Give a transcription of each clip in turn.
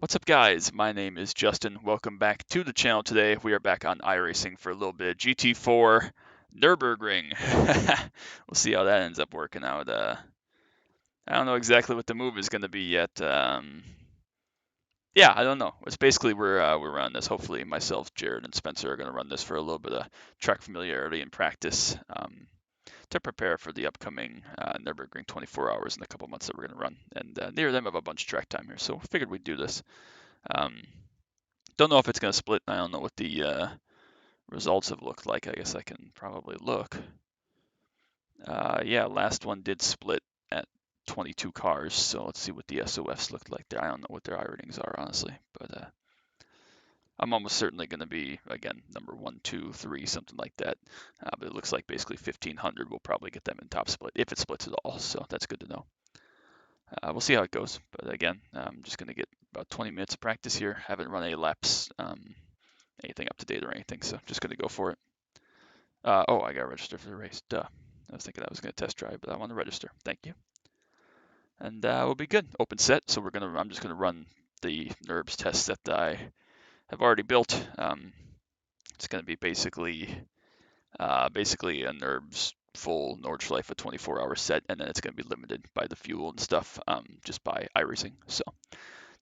What's up, guys? My name is Justin. Welcome back to the channel today. We are back on iRacing for a little bit of GT4 Nurburgring. We'll see how that ends up working out. I don't know exactly what the move is going to be yet. Yeah, I don't know. It's basically we're running this. Hopefully, myself, Jared, and Spencer are going to run this for a little bit of track familiarity and practice to prepare for the upcoming Nurburgring 24 hours in a couple months that we're going to run. And near them have a bunch of track time here, so figured we'd do this. Um, Don't know if it's going to split. I don't know what the results have looked like. I guess I can probably look. Yeah, last one did split at 22 cars, so let's see what the SOFs looked like there. I don't know what their iRatings are, honestly, but I'm almost certainly going to be, again, number 1, 2, 3, something like that. But it looks like basically 1,500 will probably get them in top split, if it splits at all, so that's good to know. We'll see how it goes, but again, I'm just going to get about 20 minutes of practice here. Haven't run any laps, anything up to date or anything, so I'm just going to go for it. Oh, I got to register for the race. Duh. I was thinking I was going to test drive, but I want to register. Thank you. And we'll be good. Open set, so I'm just going to run the Nurbs test that I have already built. It's going to be basically a Nurbs full Nordschleife 24-hour set, and then it's going to be limited by the fuel and stuff, just by iRacing. So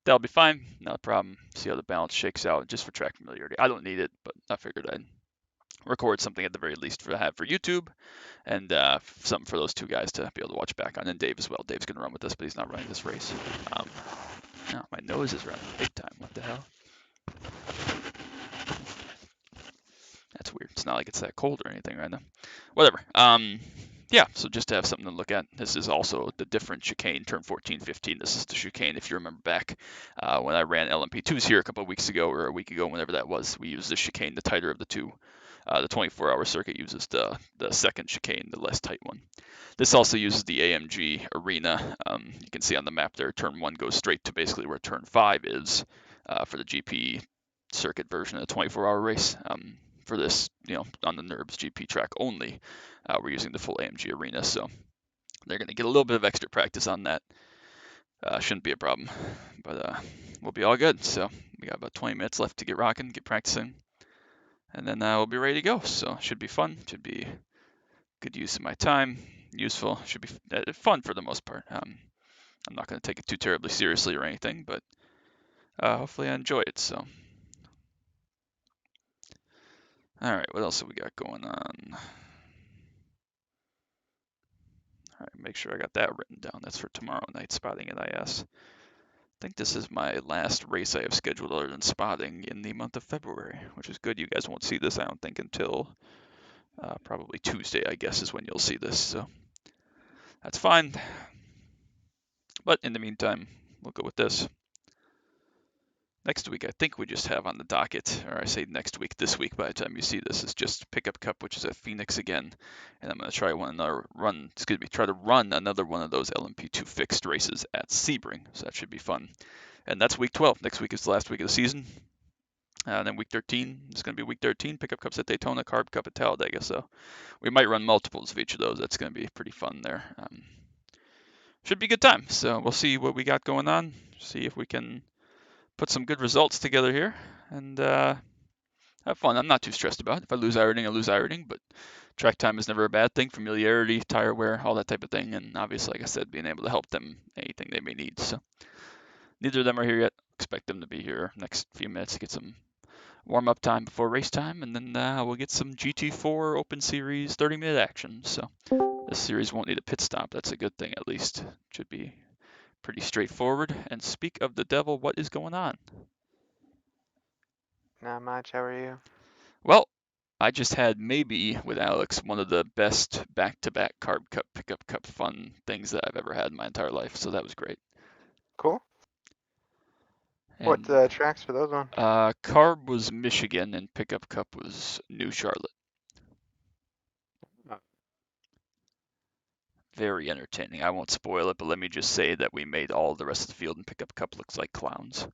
that'll be fine, not a problem. See how the balance shakes out, just for track familiarity. I don't need it, but I figured I'd record something at the very least to have for YouTube, and something for those two guys to be able to watch back on, and Dave as well. Dave's going to run with us, but he's not running this race. No, my nose is running big time. What the hell? That's weird. It's not like it's that cold or anything right now. Whatever. Yeah, so just to have something to look at. This is also the different chicane, turn 14, 15. This is the chicane. If you remember back when I ran LMP2s here a couple of weeks ago or a week ago, whenever that was, we used this chicane, the tighter of the two. The 24-hour circuit uses the second chicane, the less tight one. This also uses the AMG arena. You can see on the map there, turn 1 goes straight to basically where turn 5 is for the GP circuit version of the 24-hour race. For this, on the Nurbs GP track only, we're using the full AMG arena, so they're going to get a little bit of extra practice on that. Shouldn't be a problem, but we'll be all good. So we got about 20 minutes left to get rocking, get practicing, and then we'll be ready to go. So should be fun. Should be good use of my time. Useful. Should be fun for the most part. I'm not going to take it too terribly seriously or anything, but hopefully I enjoy it. So. All right, what else have we got going on? All right, make sure I got that written down. That's for tomorrow night, spotting at IS. I think this is my last race I have scheduled other than spotting in the month of February, which is good. You guys won't see this, I don't think, until probably Tuesday, I guess, is when you'll see this. So that's fine. But in the meantime, we'll go with this. Next week, I think we just have on the docket, or I say next week, this week by the time you see this, is just Pickup Cup, which is at Phoenix again. And I'm going to try try to run another one of those LMP2 fixed races at Sebring. So that should be fun. And that's week 12. Next week is the last week of the season. And then week 13 is going to be week 13. Pickup Cups at Daytona, Carb Cup at Talladega. So we might run multiples of each of those. That's going to be pretty fun there. Should be a good time. So we'll see what we got going on. See if we can put some good results together here and have fun. I'm not too stressed about it. If I lose iRating, I lose iRating, but track time is never a bad thing. Familiarity, tire wear, all that type of thing. And obviously, like I said, being able to help them anything they may need. So neither of them are here yet. Expect them to be here next few minutes to get some warm-up time before race time, and then we'll get some GT4 Open Series 30-minute action. So this series won't need a pit stop. That's a good thing, at least. Should be pretty straightforward. And speak of the devil, what is going on? Not much, how are you? Well, I just had maybe with Alex one of the best back-to-back Carb Cup Pickup Cup fun things that I've ever had in my entire life. So that was great. Cool. What And tracks for those ones? Carb was Michigan and Pickup Cup was New Charlotte. Uh, Very entertaining. I won't spoil it, but let me just say that we made all the rest of the field in Pickup Cup looks like clowns.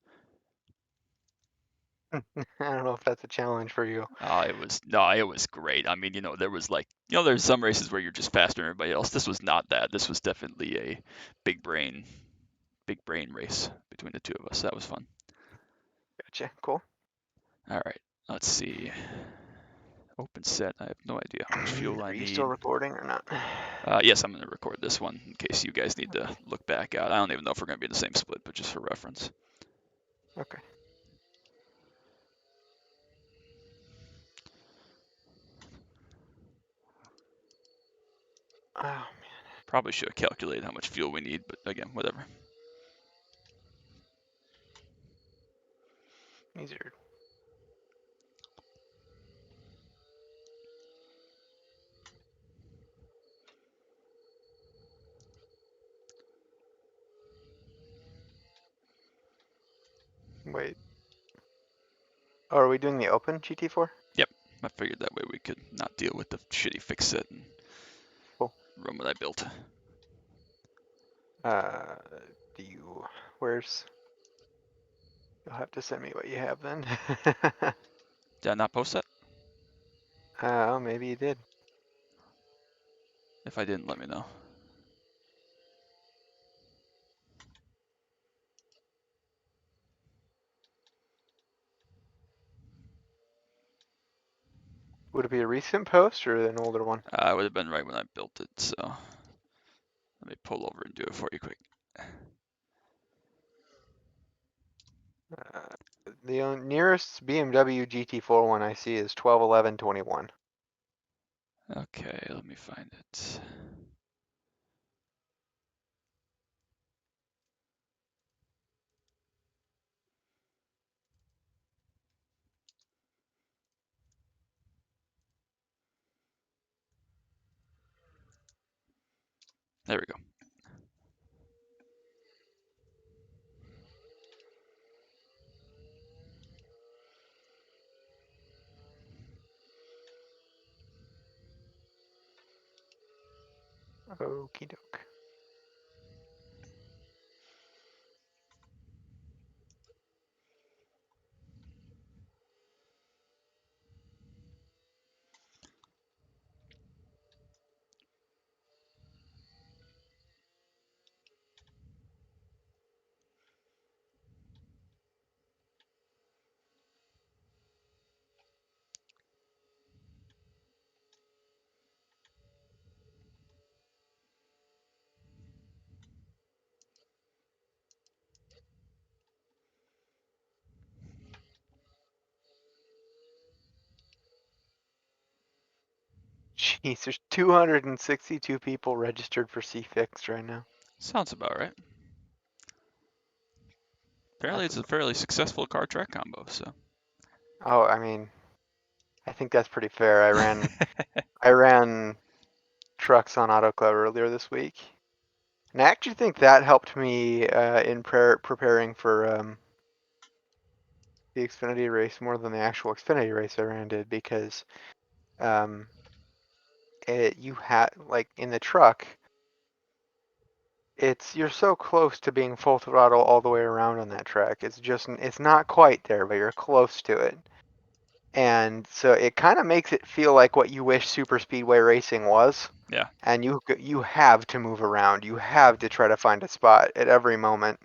I don't know if that's a challenge for you. It was great. I mean, there was there's some races where you're just faster than everybody else. This was not that. This was definitely a big brain race between the two of us. That was fun. Gotcha. Cool. All right, let's see. Open set. I have no idea how much fuel I Are you still need. recording or not? Yes, I'm going to record this one in case you guys need to look back out. I don't even know if we're going to be in the same split, but just for reference. Okay. Oh man, Probably should have calculated how much fuel we need, but again, whatever. these are. Wait. Oh, are we doing the open GT4? Yep, I figured that way we could not deal with the shitty fix set and Cool. run what I built. Uh, do you? Where's? You'll have to send me what you have then. Did I not post that? Oh, maybe you did. If I didn't, let me know. Would it be a recent post or an older one? It would have been right when I built it, so let me pull over and do it for you quick. The nearest BMW GT4 one I see is 12/11/21. Okay, let me find it. There we go. Okie doke. Jeez, there's 262 people registered for C-Fixed right now. Sounds about right. Apparently, That's it's a fairly successful car track combo, so. Oh, I mean, I think that's pretty fair. I ran trucks on Auto Club earlier this week, and I actually think that helped me in preparing for the Xfinity race more than the actual Xfinity race I ran did because um, you had like in the truck, you're so close to being full throttle all the way around on that track. It's not quite there, but you're close to it. And so it kind of makes it feel like what you wish super speedway racing was. Yeah, And you have to move around. You have to try to find a spot at every moment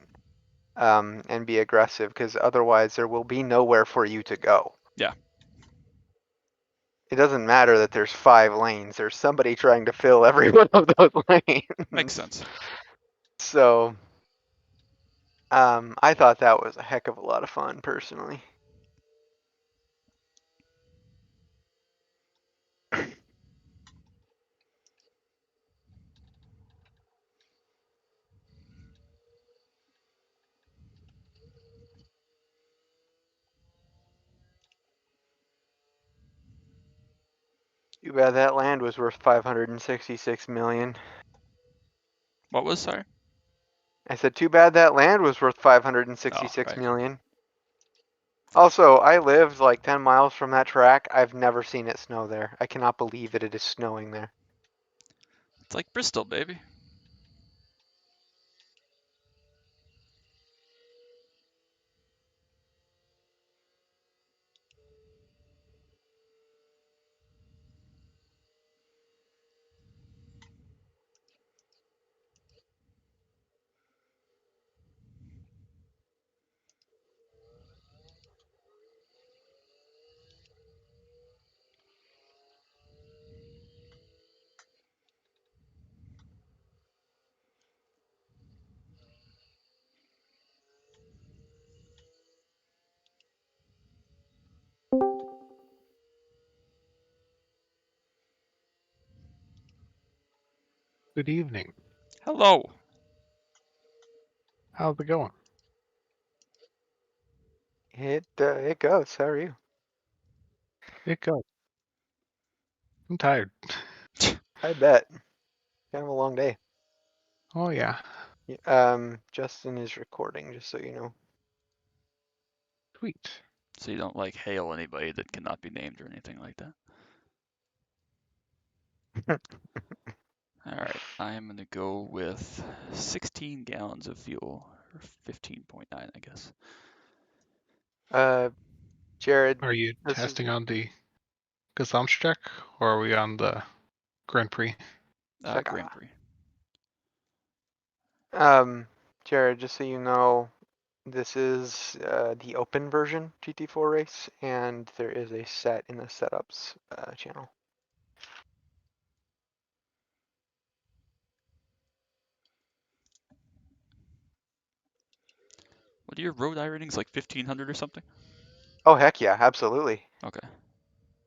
and be aggressive because otherwise there will be nowhere for you to go. yeah, It doesn't matter that there's 5 lanes. There's somebody trying to fill every one of those makes lanes. sense. So I thought that was a heck of a lot of fun personally. Too bad that land was worth 566 million. What was, sorry? I said, too bad that land was worth Oh, 566 right. million. Also, I lived like 10 miles from that track. I've never seen it snow there. I cannot believe that it is snowing there. It's like Bristol, baby. Good evening. Hello. How's it going? It goes. How are you? It goes. I'm tired. I bet. Kind of a long day. Oh yeah. Justin is recording, just so you know. Sweet. So you don't like hail anybody that cannot be named or anything like that. All right, I am gonna go with 16 gallons of fuel, or 15.9, I guess. Jared, Are you this is testing on the Gesamtstreck or are we on the Grand Prix? Grand Prix. Jared, just so you know, this is the open version GT4 race, and there is a set in the setups channel. What are your road iRatings, like 1500 or something? Oh heck yeah, absolutely. Okay.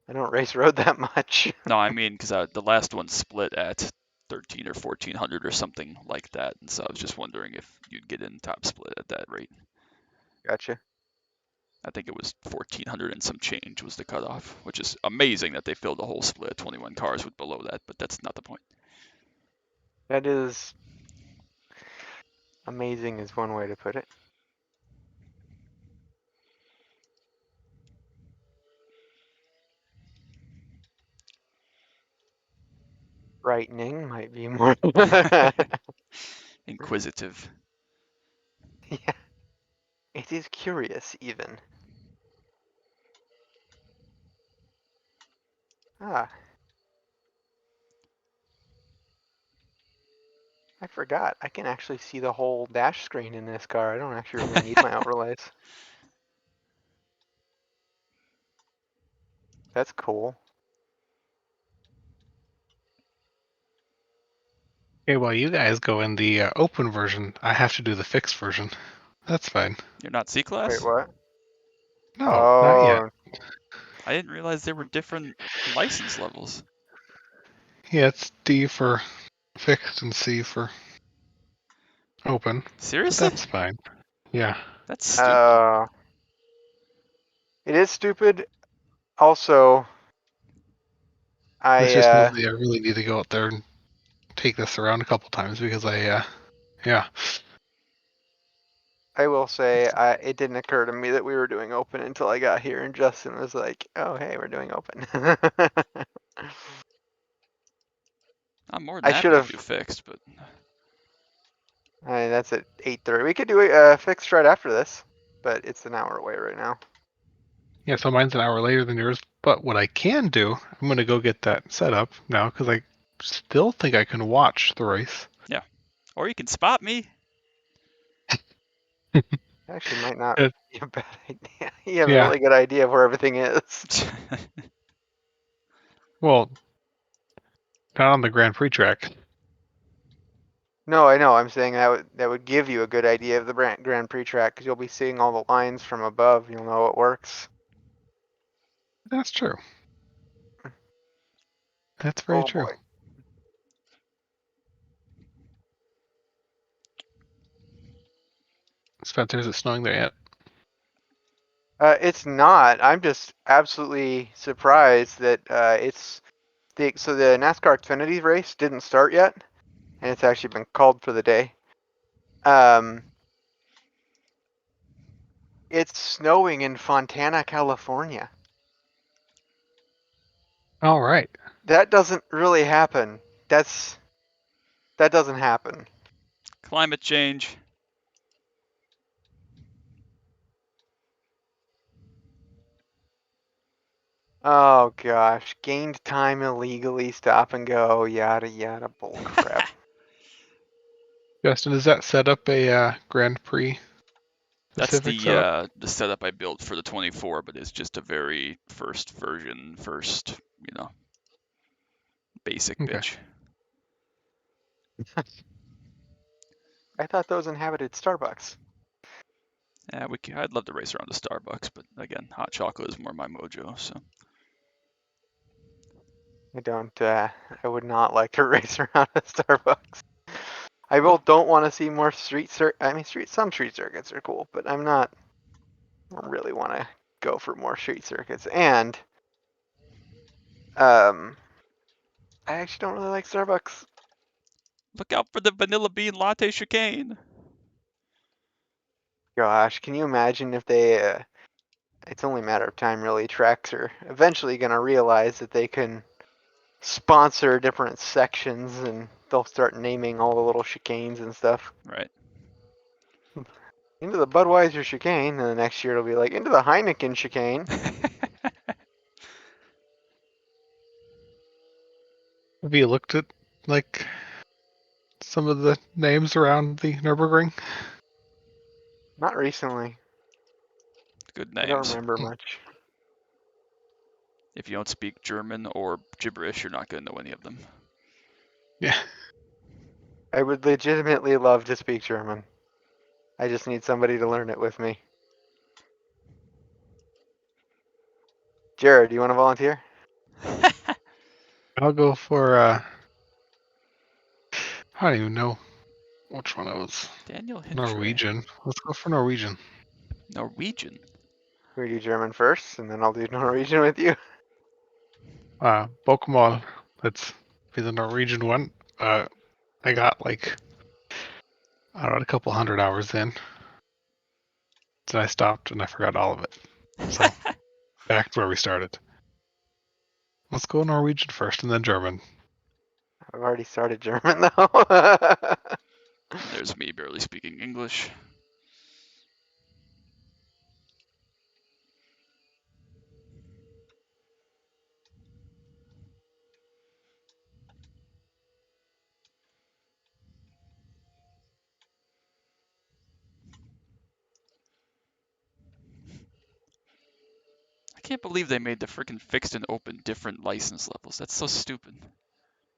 I don't race road that much. No, I mean, because the last one split at 13 or 1400 or something like that, and so I was just wondering if you'd get in top split at that rate. Gotcha. I think it was 1400 and some change was the cutoff, which is amazing that they filled the whole split. 21 cars with below that, but that's not the point. That is amazing is one way to put it. Frightening might be more. Inquisitive. Yeah, it is curious even. Ah, I forgot. I can actually see the whole dash screen in this car. I don't actually really need my outrelays. That's cool. Okay, while you guys go in the open version, I have to do the fixed version. That's fine. You're not Wait, C-Class? what? No, not yet. Oh, I didn't realize there were different license levels. Yeah, it's D for fixed and C for open. But Seriously? that's fine. Yeah. That's stupid. it is stupid. Also, It's I just mostly I really need to go out there and take this around a couple times because yeah. I will say it didn't occur to me that we were doing open until I got here, and Justin was like, "Oh, hey, we're doing open." I'm more than I should happy to have. do fixed, but That's at 8:30. We could do a fixed right after this, but it's an hour away right now. Yeah, so mine's an hour later than yours. But what I can do, I'm going to go get that set up now because I still think I can watch the race. yeah. Or you can spot me. Actually, might not Uh, be a bad idea. You have a yeah, really good idea of where everything is. well, not on the Grand Prix track. No, I know. I'm saying that would give you a good idea of the Grand Prix track because you'll be seeing all the lines from above. You'll know it works. That's true. That's very Oh true. boy. Spencer, is it snowing there yet? It's not. I'm just absolutely surprised that it's so the NASCAR Xfinity race didn't start yet, and it's actually been called for the day. Um, it's snowing in Fontana, California. All right. That doesn't really happen. That doesn't happen. Climate change. Oh gosh, gained time illegally, stop and go, yada yada, bull crap. Justin, does that set up a Grand Prix That's specific setup? the setup I built for the 24, but it's just a very first version, basic Okay. bitch. I thought those inhabited Starbucks. Yeah, I'd love to race around the Starbucks, but again, hot chocolate is more my mojo. So I don't. I would not like to race around a Starbucks. I don't want to see more street some street circuits are cool, but I don't really want to go for more street circuits. And I actually don't really like Starbucks. Look out for the vanilla bean latte chicane. Gosh, can you imagine if they? It's only a matter of time, really. Tracks are eventually gonna realize that they can sponsor different sections, and they'll start naming all the little chicanes and stuff. Right. Into the Budweiser chicane, and the next year it'll be like into the Heineken chicane. Have you looked at like some of the names around the Nurburgring? Not recently. Good I don't names. remember much. If you don't speak German or gibberish, you're not going to know any of them. Yeah. I would legitimately love to speak German. I just need somebody to learn it with me. Jared, do you want to volunteer? I'll go for I don't even know which one it was. Daniel Hintre. Norwegian. Let's go for Norwegian. Norwegian. We do German first, and then I'll do Norwegian with you. Pokemon. Let's be the Norwegian one. I got like I don't know, a couple hundred hours in. Then I stopped and I forgot all of it. So back to where we started. Let's go Norwegian first and then German. I've already started German though. And there's me barely speaking English. I can't believe they made the freaking fixed and open different license levels. That's so stupid.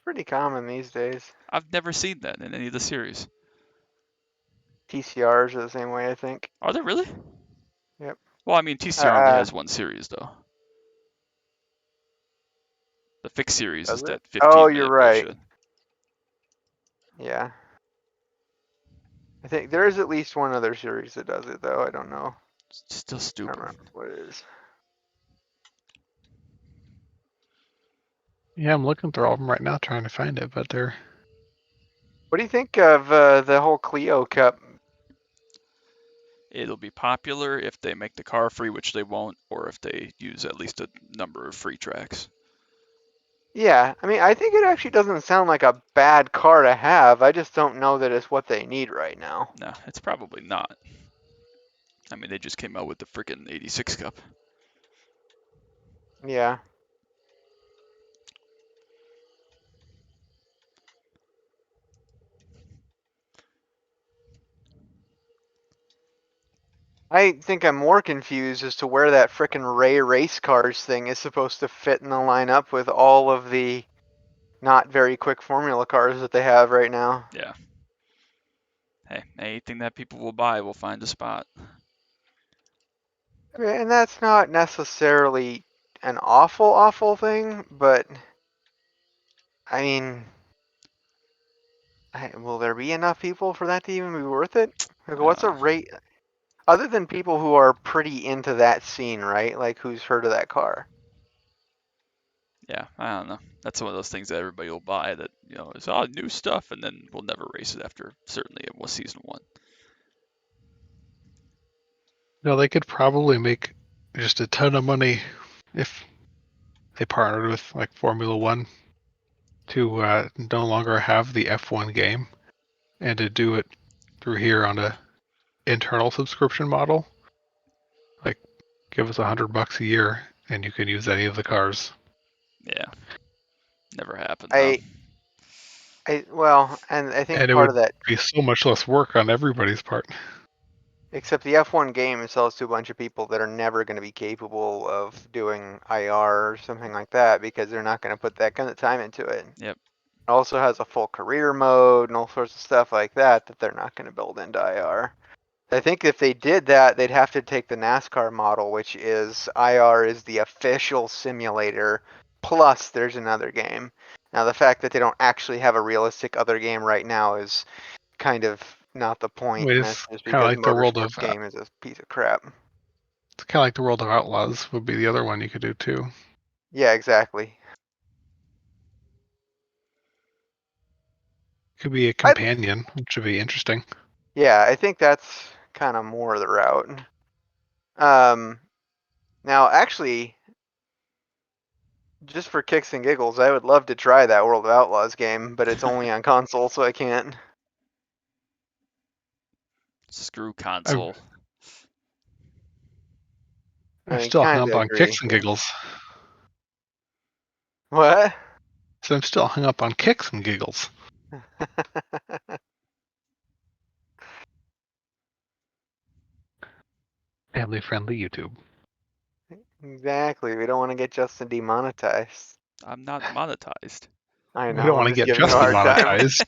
Pretty common these days. I've never seen that in any of the series. TCRs are the same way, I think. Are they really? Yep. Well, I mean, TCR only has one series, though. The fixed series is Does that it? Oh, you're 15-minute right. bullshit. Yeah. I think there is at least one other series that does it, though. I don't know. It's still I don't stupid. remember what it is. Yeah, I'm looking through all of them right now trying to find it, but they're What do you think of the whole Clio Cup? It'll be popular if they make the car free, which they won't, or if they use at least a number of free tracks. Yeah, I mean, I think it actually doesn't sound like a bad car to have. I just don't know that it's what they need right now. No, it's probably not. I mean, they just came out with the freaking 86 Cup. Yeah. I think I'm more confused as to where that frickin' Ray race cars thing is supposed to fit in the lineup with all of the not very quick formula cars that they have right now. Yeah. Hey, anything that people will buy will find a spot. I mean, and that's not necessarily an awful thing, but I mean, will there be enough people for that to even be worth it? Like, what's a Uh, rate other than people who are pretty into that scene, right? Like, who's heard of that car? yeah, I don't know. That's one of those things that everybody will buy that, is all new stuff, and then we'll never race it after, certainly it was season one. they could probably make just a ton of money if they partnered with like Formula One to no longer have the F1 game and to do it through here on a internal subscription model. Like, give us $100 a year and you can use any of the cars. Yeah. Never happened, though. Well, and I think And it part would of that, be so much less work on everybody's part. except the F1 game sells to a bunch of people that are never going to be capable of doing IR or something like that because they're not going to put that kind of time into it. Yep. It also has a full career mode and all sorts of stuff like that that they're not going to build into IR. I think if they did that, they'd have to take the NASCAR model, which is IR is the official simulator plus there's another game. Now the fact that they don't actually have a realistic other game right now is kind of not the point, Wait, and it's that's just kind of because like the world of Motorsports game is a piece of crap. it's kind of like the World of Outlaws would be the other one you could do too. Yeah, exactly. Could be a companion, which would be interesting. Yeah, I think that's kind of more the route. Now actually, just for kicks and giggles, I would love to try that World of Outlaws game, but it's only on console, so I can't. Screw I've, console. I'm I still hung kind up of on agree. kicks and giggles. What? So I'm still hung up on kicks and giggles. Family friendly YouTube. Exactly. We don't want to get Justin demonetized. I'm not monetized. I We don't know. want I'm to just get giving you a Justin hard time. monetized.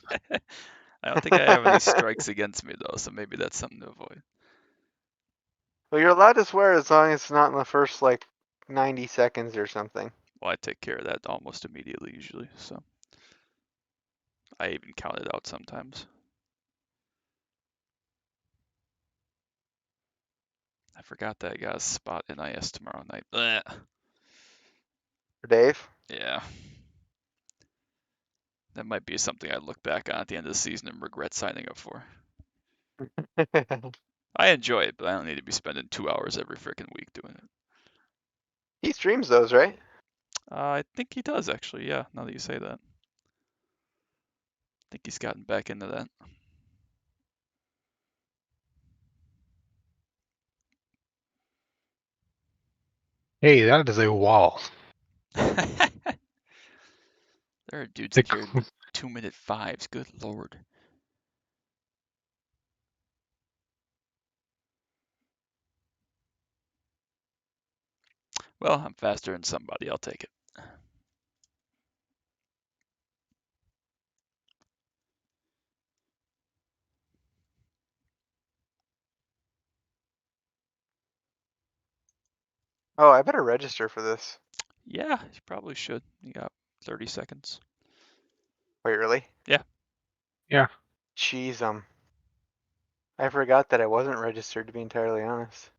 I don't think I have any strikes against me though, so maybe that's something to avoid. Well, you're allowed to swear as long as it's not in the first like 90 seconds or something. Well, I take care of that almost immediately usually, so I even count it out sometimes. I forgot that I got a spot in IS tomorrow night. Blech. For Dave? Yeah. That might be something I look back on at the end of the season and regret signing up for. I enjoy it, but I don't need to be spending 2 hours every freaking week doing it. He streams those, right? I think he does actually, yeah, now that you say that. I think he's gotten back into that. Hey, that is a wall. There are dudes in The- here in 2-minute fives, good lord. Well, I'm faster than somebody, I'll take it. Oh, I better register for this. Yeah, you probably should. You got 30 seconds. Wait, really? Yeah. Yeah. Jeez, I forgot that I wasn't registered, to be entirely honest.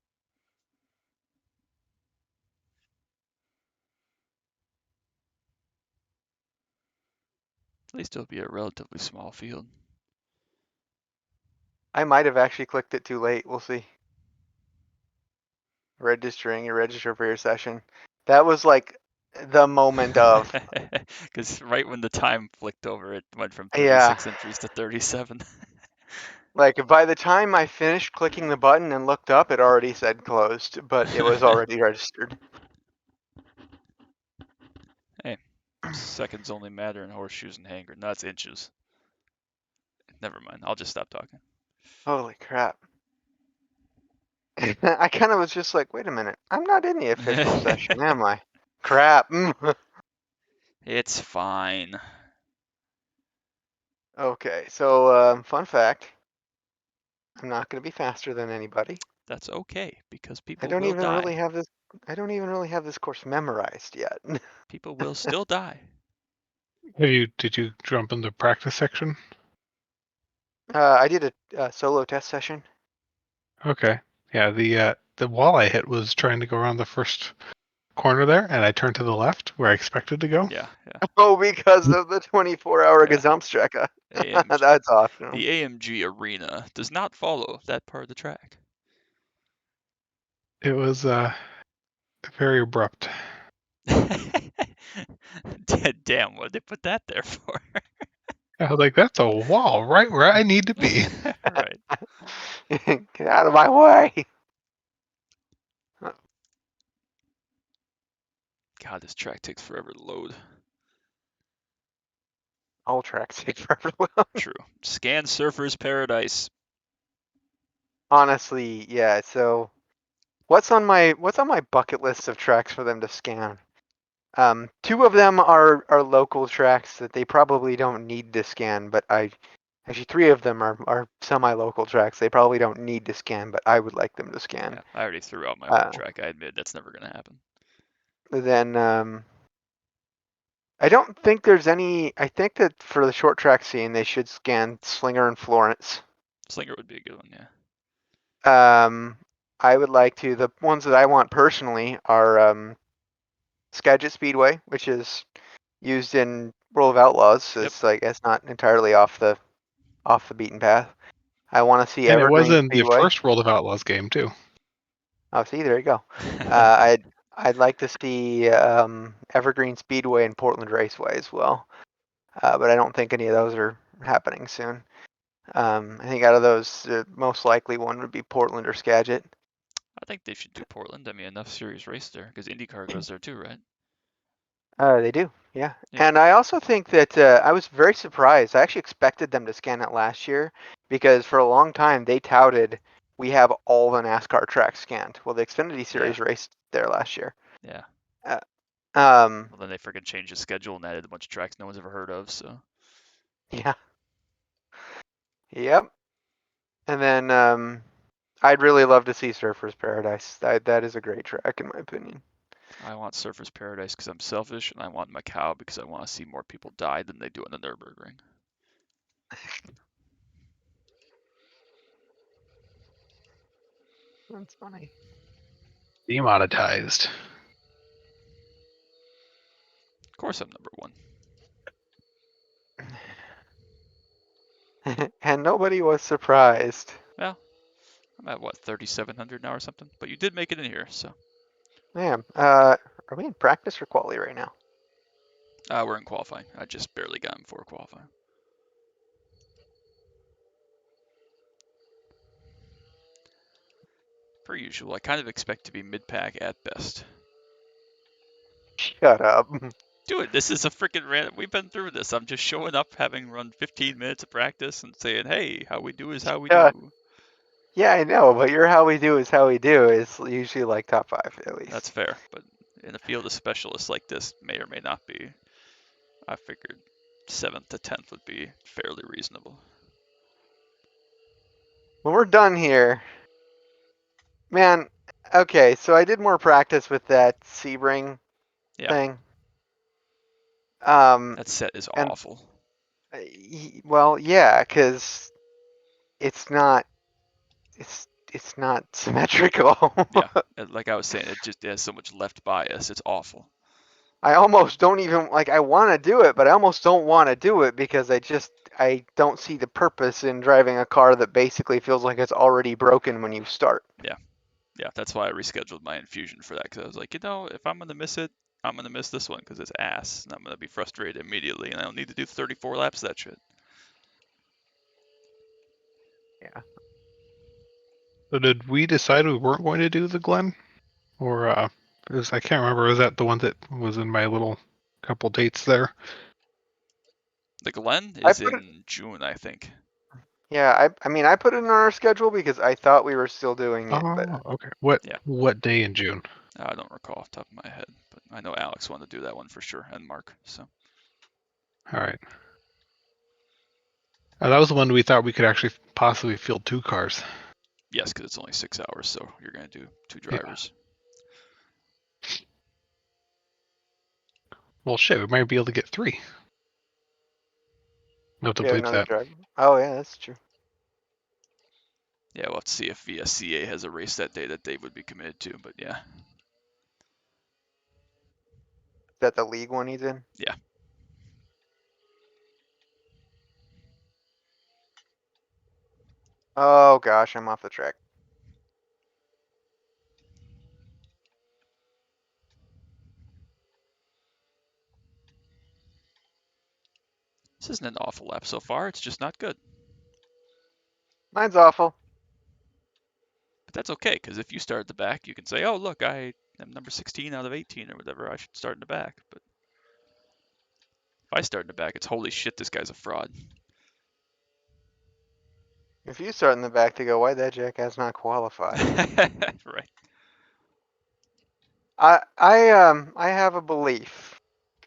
At least it'll be a relatively small field. I might have actually clicked it too late. We'll see. Registering, you register for your session. That was like the moment of. Because right when the time flicked over, it went from Yeah. 36 entries to 37. Like by the time I finished clicking the button and looked up, it already said closed, but it was already registered. Hey, seconds only matter in horseshoes and hand grenades. No, it's inches. Never mind, I'll just stop talking. Holy crap. I kind of was just like, wait a minute, I'm not in the official session, am I? Crap. It's fine. Okay, so fun fact, I'm not going to be faster than anybody. That's okay, because I people don't will even really die. have this. I don't even really have this course memorized yet. People will still die. Did you jump in the practice section? I did a solo test session. Okay. Yeah, the wall I hit was trying to go around the first corner there, and I turned to the left where I expected to go. Yeah, yeah, Oh, because of the 24-hour yeah. Gesamtstrecke. AMG. That's awesome. The AMG arena does not follow that part of the track. It was very abrupt. Damn, what did they put that there for? I was like, that's a wall right where I need to be. Right. Get out of my way. God, this track takes forever to load. All tracks take forever. True. Scan Surfer's Paradise. Honestly, yeah. So, what's on my bucket list of tracks for them to scan? Two of them are local tracks that they probably don't need to scan, but actually three of them are semi-local tracks they probably don't need to scan, but I would like them to scan. Yeah, I already threw out my home track. I admit that's never going to happen. Then I don't think there's any. I think that for the short track scene, they should scan Slinger and Florence. Slinger would be a good one, yeah. I would like to. The ones that I want personally are Skagit Speedway, which is used in World of Outlaws. So Yep. it's like it's not entirely off the beaten path. I want to see And it was Evergreen in the Speedway. first World of Outlaws game too. Oh, see, there you go. I'd like to see Evergreen Speedway and Portland Raceway as well, but I don't think any of those are happening soon. I think out of those, the most likely one would be Portland or Skagit. I think they should do Portland. I mean, enough series race there because IndyCar goes there too, right? They do, yeah. Yeah. And I also think that I was very surprised. I actually expected them to scan it last year because for a long time they touted we have all the NASCAR tracks scanned. Well, the Xfinity Series raced there last year. Yeah. Uh, um, Well, then they freaking changed the schedule and added a bunch of tracks no one's ever heard of. So yeah, yep. And then I'd really love to see Surfers Paradise. That is a great track in my opinion. I want Surfers Paradise because I'm selfish, and I want Macau because I want to see more people die than they do in the Nurburgring. That's funny. Demonetized. Of course, I'm number one. And nobody was surprised. Well, I'm at what 3,700 now or something. But you did make it in here, so Man, are we in practice or quali right now? we're in qualifying. I just barely got him for qualifying. Per usual, I kind of expect to be mid-pack at best. Shut up. Dude, this is a freaking random. We've been through this. I'm just showing up, having run 15 minutes of practice, and saying, "Hey, how we do is how we Yeah, do." yeah, I know, but your how we do is how we do is usually like top 5 at That's least. fair, but in a field of specialists like this, may or may not be. I figured 7th to 10th would be fairly reasonable. When we're done here, man, okay, so I did more practice with that Sebring Yeah, thing. Um, that set is and awful. well, yeah, because it's not, it's not symmetrical. Yeah, like I was saying, it just has so much left bias. It's awful. I almost don't even like I want to do it, but I almost don't want to do it because I don't see the purpose in driving a car that basically feels like it's already broken when you start. Yeah, that's why I rescheduled my infusion for that because I was like, if I'm gonna miss it, I'm gonna miss this one because it's ass, and I'm gonna be frustrated immediately, and I don't need to do 34 laps of that shit. Yeah. So did we decide we weren't going to do the Glen? Or because I can't remember, was that the one that was in my little couple dates there? The Glen I is put it in June, I think. Yeah, I mean I put it in our schedule because I thought we were still doing it, but Oh, okay. What Yeah, what day in June? I don't recall off the top of my head, but I know Alex wanted to do that one for sure, and Mark. So All right. That was the one we thought we could actually possibly field 2 cars. yes, because it's only 6 hours, so you're gonna do 2 Yeah. drivers. Well, shit, we might be able to get 3. We'll have to we have bleep another that. driver. Oh yeah, that's true. Yeah, we'll have to see if VSCA has a race that day that Dave would be committed to, but yeah. Is that the league one he's in? Yeah. Oh gosh, I'm off the track. This isn't an awful lap so far, it's just not good. Mine's awful. But that's okay, because if you start at the back, you can say, oh, look, I am number 16 out of 18 or whatever, I should start in the back. But if I start in the back, it's holy shit, this guy's a fraud. If you start in the back, they go, why that jackass not qualify? Right. I have a belief.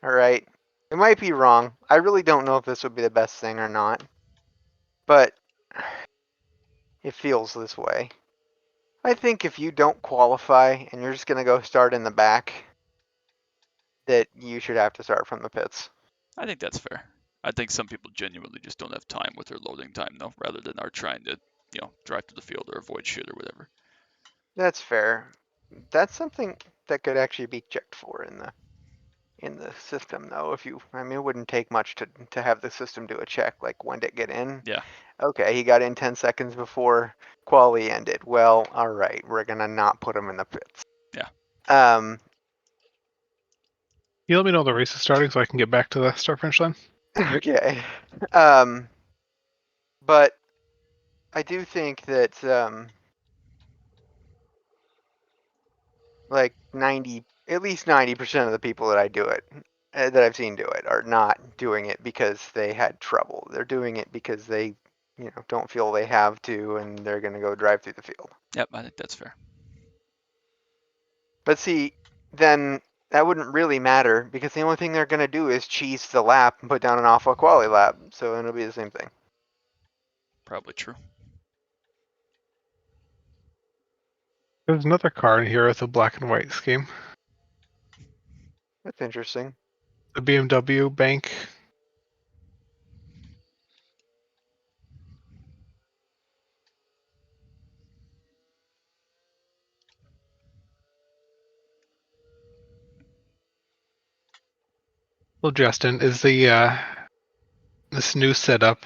All right, it might be wrong. I really don't know if this would be the best thing or not, but it feels this way. I think if you don't qualify and you're just gonna go start in the back, that you should have to start from the pits. I think that's fair. I think some people genuinely just don't have time with their loading time, though, rather than are trying to, drive to the field or avoid shit or whatever. That's fair. That's something that could actually be checked for in the system, though. I mean, it wouldn't take much to have the system do a check, like when did it get in? Yeah. Okay, he got in 10 seconds before quali ended. Well, all right, we're gonna not put him in the pits. Yeah. You let me know the race is starting so I can get back to the start finish line. Okay. But I do think that like at least 90% of the people that that I've seen do it are not doing it because they had trouble. They're doing it because they, don't feel they have to, and they're gonna go drive through the field. Yep, I think that's fair. But see, then that wouldn't really matter because the only thing they're gonna do is cheese the lap and put down an awful quali lap. So it'll be the same thing. Probably true. There's another car in here with a black and white scheme. That's interesting. The BMW bank. Well, Justin, is this new setup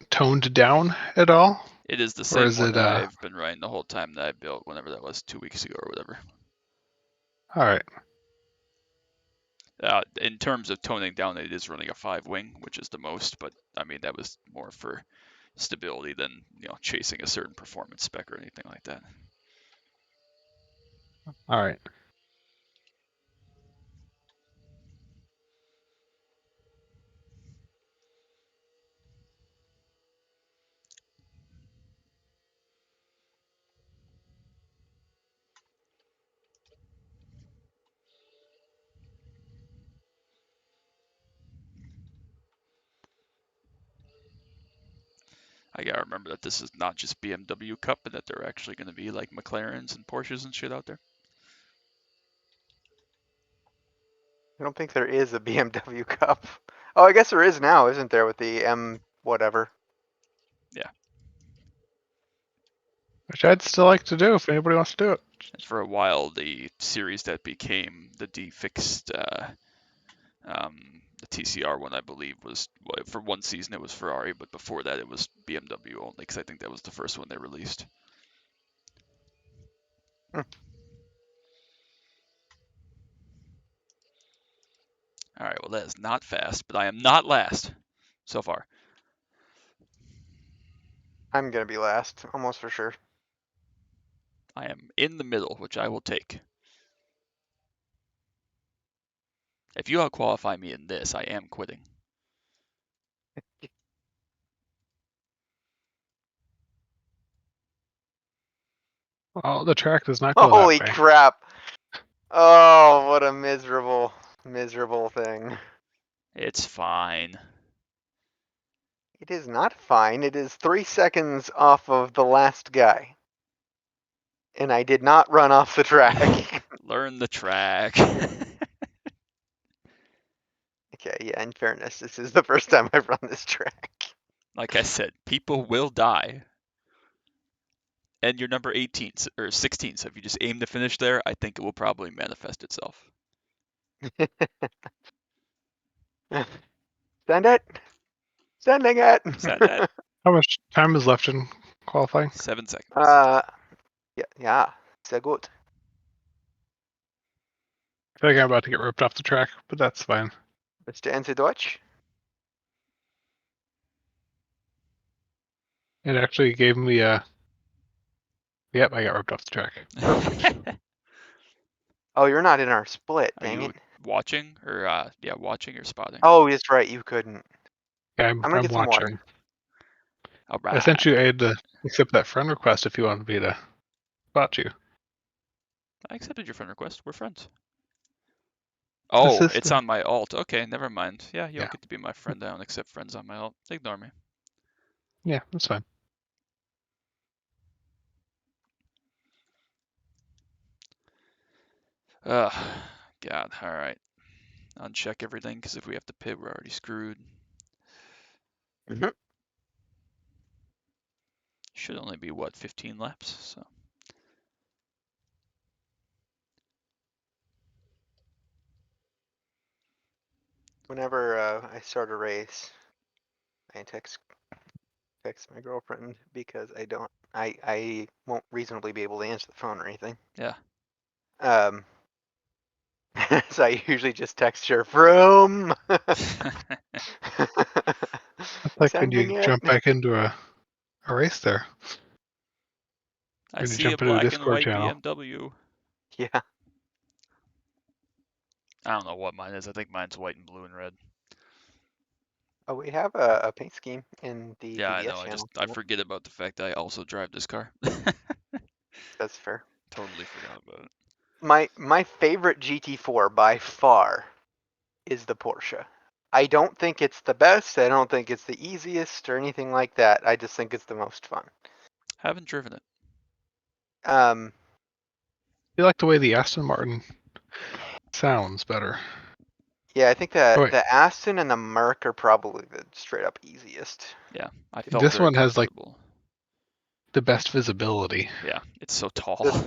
toned down at all? It is the Or same is one it that I've been riding the whole time that I built, whenever that was, 2 weeks ago or whatever. alright. In terms of toning down, it is running a 5-wing, which is the most, but I mean, that was more for stability than, chasing a certain performance spec or anything like that. Alright. I gotta remember that this is not just BMW Cup, and that there are actually going to be like McLarens and Porsches and shit out there. I don't think there is a BMW Cup. Oh, I guess there is now, isn't there, with the M whatever? Yeah. Which I'd still like to do if anybody wants to do it. And for a while, the series that became the defixed, the TCR one, I believe, was, for one season it was Ferrari, but before that it was BMW only, because I think that was the first one they released. Hmm. All right, well, that is not fast, but I am not last so far. I'm gonna be last, almost for sure. I am in the middle, which I will take. If you outqualify me in this, I am quitting. Well, the track does not go Holy that way. crap! Oh, what a miserable, miserable thing. It's fine. It is not fine. It is 3 seconds off of the last guy. And I did not run off the track. Learn the track. Okay, yeah, in fairness, this is the first time I've run this track. Like I said, people will die. And you're number 18 or 16, so if you just aim to finish there, I think it will probably manifest itself. Send it! Sending it! Send it. How much time is left in qualifying? 7 seconds. Yeah, sehr gut. I feel like I'm about to get ripped off the track, but that's fine. Bist du Ente Deutsch? It actually gave me a... Yep, I got ripped off the track. Perfect. Oh, you're not in our split, Are dang you it. watching or watching or spotting? Oh, that's right, you couldn't. Yeah, I'm gonna I'm get some water. watching. All I right. sent you I had to accept that friend request if you wanted me to spot you. I accepted your friend request. We're friends. Oh, This is it's on my alt. Okay, never mind. Yeah, you Yeah. don't get to be my friend. I don't accept friends on my alt. Ignore me. Yeah, that's fine. Ugh, God. All right. uncheck everything, because if we have to pit, we're already screwed. Mhm. Should only be, what, 15 laps? So Whenever I start a race, I text my girlfriend because I won't reasonably be able to answer the phone or anything. yeah. Um, so I usually just text her from It's like when sending you it. jump back into a race there. I When you see a jump into a black and Discord white channel. BMW. Yeah. I don't know what mine is. I think mine's white and blue and red. Oh, we have a paint scheme in the Yeah, I BBS know. channel. I forget about the fact that I also drive this car. That's fair. Totally forgot about it. My favorite GT4 by far is the Porsche. I don't think it's the best. I don't think it's the easiest or anything like that. I just think it's the most fun. Haven't driven it. Um, I feel like the way the Aston Martin sounds better. yeah, I think Oh, that wait, the Aston and the Merc are probably the straight up easiest. Yeah, I to felt this very one has like comfortable. the best visibility. Yeah, it's so tall. This-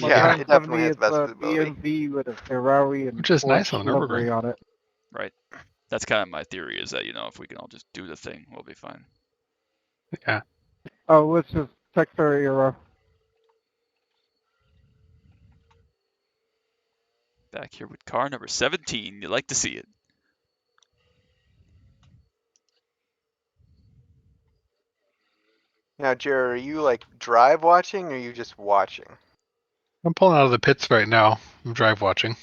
My Yeah, car it definitely currently has it's best a visibility. BMW with a Ferrari and Which is nice on Porsche the Nurburgring. livery on it. Right. That's kind of my theory, is that, if we can all just do the thing, we'll be fine. Yeah. Oh, let's just text her era. Back here with car number 17. You like to see it. Now, Jared, are you like drive watching or are you just watching? I'm pulling out of the pits right now. I'm drive watching.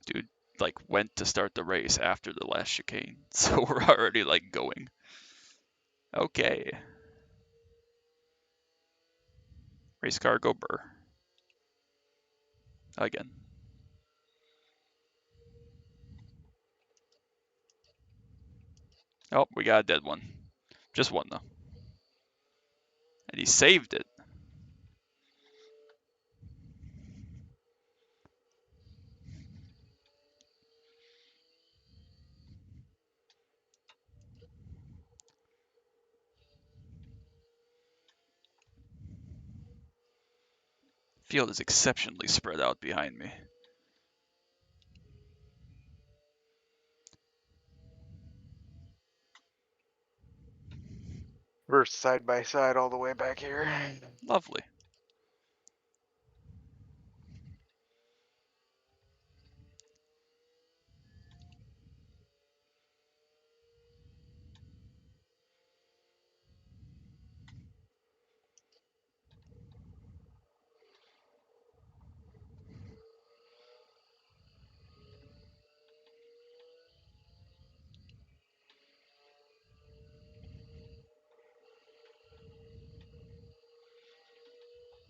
Dude, went to start the race after the last chicane. So we're already, going. Okay. Race car, go burr. Again. Oh, we got a dead one. Just one, though. And he saved it. Field is exceptionally spread out behind me. We're side by side all the way back here. Lovely.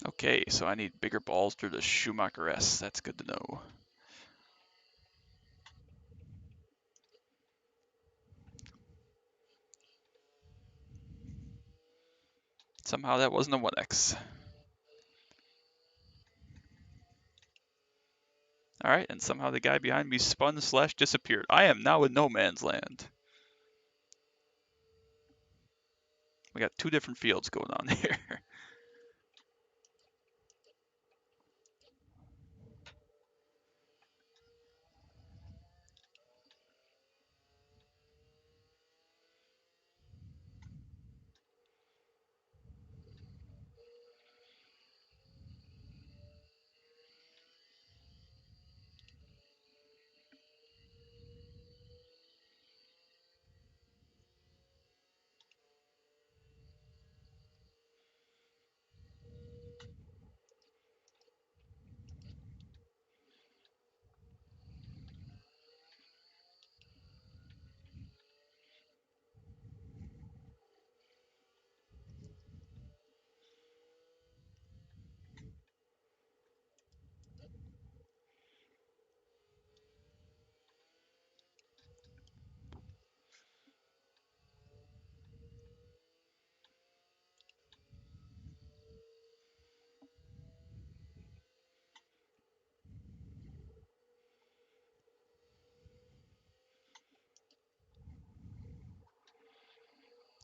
Okay, so I need bigger balls through the Schumacher S. That's good to know. Somehow that wasn't a 1X. Alright, and somehow the guy behind me spun / disappeared. I am now in no man's land. We got two different fields going on here.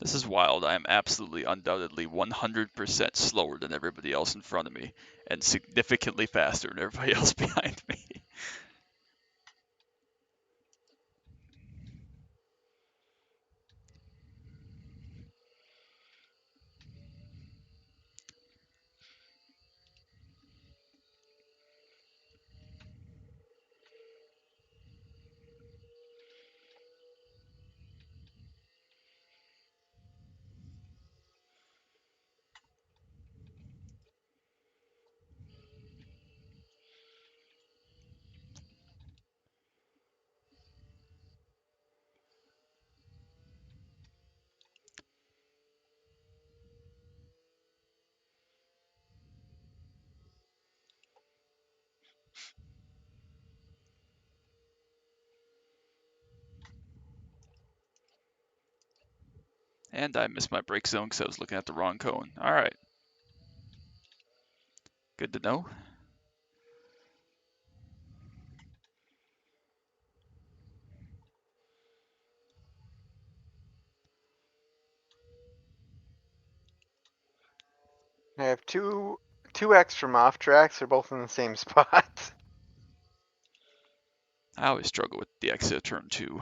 This is wild. I am absolutely, undoubtedly 100% slower than everybody else in front of me and significantly faster than everybody else behind me. And I missed my brake zone because I was looking at the wrong cone. All right. Good to know. I have two X from off tracks. They're both in the same spot. I always struggle with the exit of turn 2.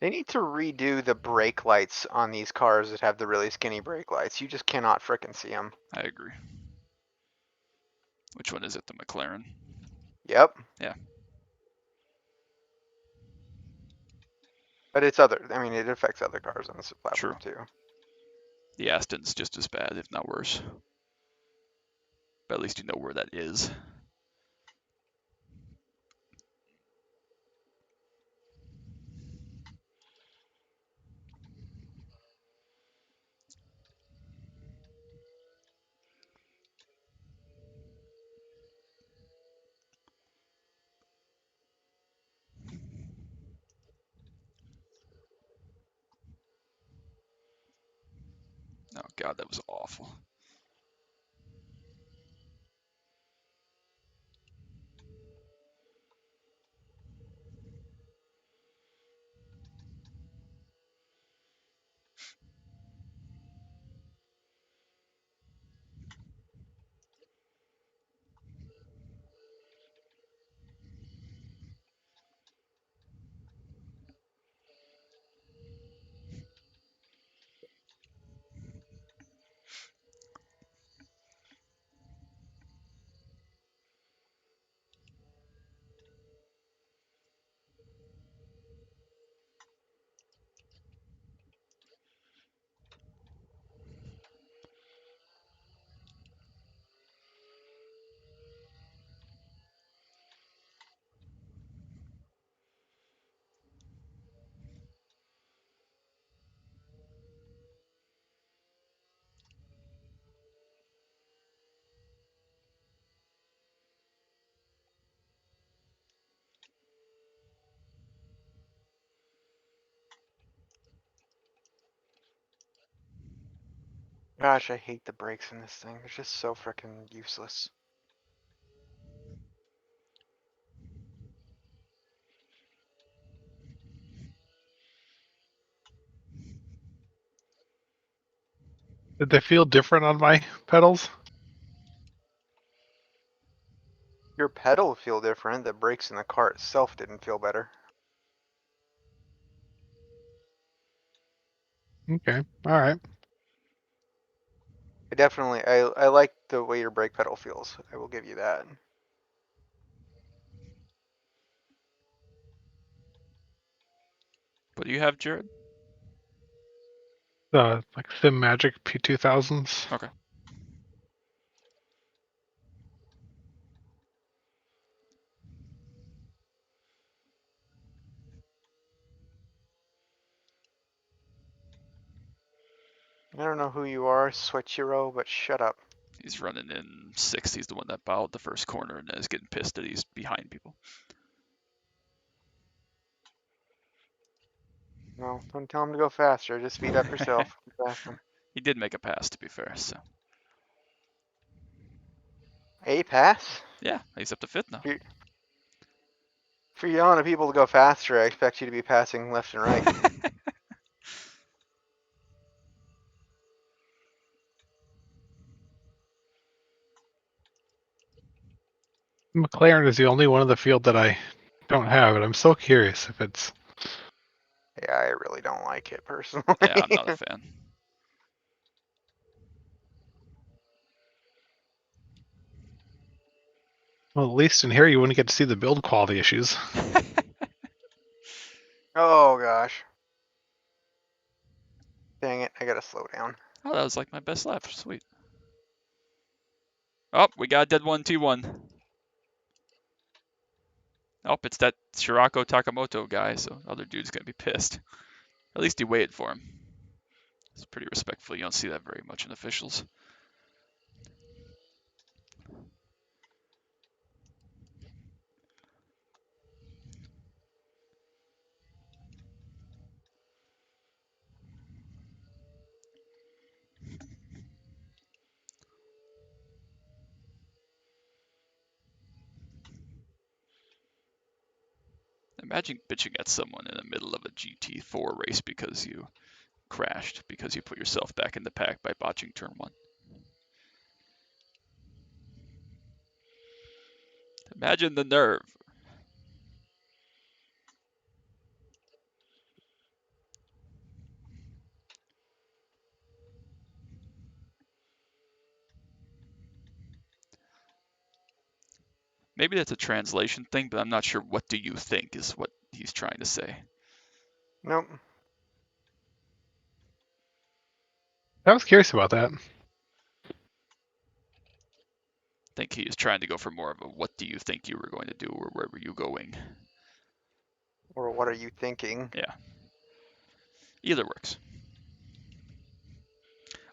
They need to redo the brake lights on these cars that have the really skinny brake lights. You just cannot frickin' see them. I agree. Which one is it? The McLaren? Yep. Yeah. But it's other. I mean, it affects other cars on this platform True. too. The Aston's just as bad, if not worse. But at least you know where that is. Oh god, that was awful. Gosh, I hate the brakes in this thing. They're just so frickin' useless. Did they feel different on my pedals? Your pedal feel different. The brakes in the car itself didn't feel better. Okay, all right. I like the way your brake pedal feels. I will give you that. What do you have, Jared? The like Sim Magic P2000s. Okay. I don't know who you are, Switchiro, but shut up. He's running in 6th. He's the one that bowed the first corner and is getting pissed that he's behind people. No, don't tell him to go faster. Just speed up yourself. Pass him. He did make a pass, to be fair, so. A pass? Yeah, he's up to 5th now. For you want people to go faster, I expect you to be passing left and right. McLaren is the only one in the field that I don't have, and I'm so curious if it's. Yeah, I really don't like it personally. Yeah, I'm not a fan. Well, at least in here you wouldn't get to see the build quality issues. Oh gosh. Dang it, I gotta slow down. Oh, that was like my best lap. Sweet. Oh, we got a dead 1T1. Oh, it's that Shirako Takamoto guy, so other dude's gonna be pissed. At least he waited for him. It's pretty respectful. You don't see that very much in officials. Imagine bitching at someone in the middle of a GT4 race because you crashed, because you put yourself back in the pack by botching turn 1. Imagine the nerve. Maybe that's a translation thing, but I'm not sure what do you think is what he's trying to say. Nope. I was curious about that. I think he is trying to go for more of a what do you think you were going to do or where were you going? Or what are you thinking? Yeah. Either works.